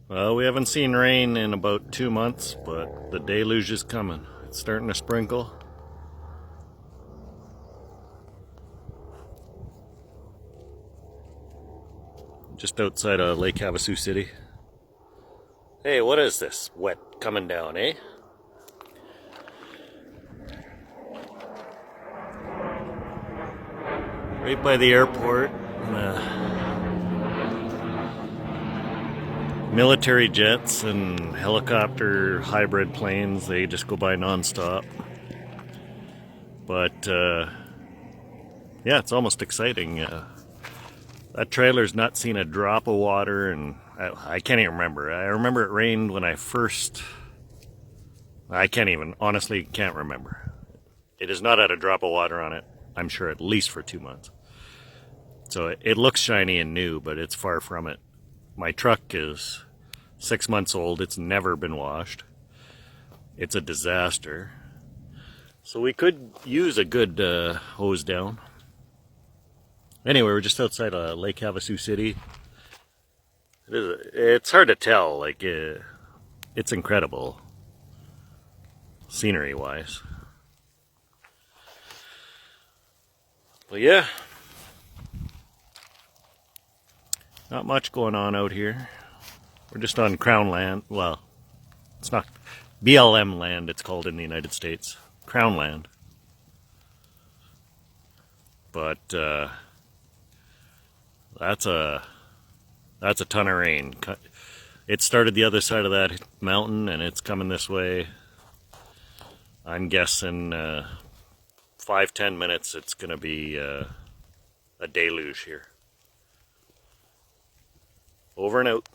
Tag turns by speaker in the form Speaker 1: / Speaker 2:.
Speaker 1: Well, we haven't seen rain in about 2 months, but the deluge is coming. It's starting to sprinkle. Just outside of Lake Havasu City. Hey, what is this wet coming down, eh? Right by the airport. Military jets and helicopter hybrid planes, they just go by nonstop. But yeah, it's almost exciting. That trailer's not seen a drop of water, and I can't even remember. I remember it rained when I first. I honestly can't remember. It has not had a drop of water on it, I'm sure, at least for 2 months. So it looks shiny and new, but it's far from it. My truck is 6 months old. It's never been washed. It's a disaster. So we could use a good hose down. Anyway, we're just outside of Lake Havasu City. It's hard to tell. It's incredible, scenery-wise. But yeah, not much going on out here. We're just on Crown land. Well, it's not BLM land, it's called in the United States. Crown land. But that's a ton of rain. It started the other side of that mountain and it's coming this way. I'm guessing 5-10 minutes it's gonna be a deluge here. Over and out.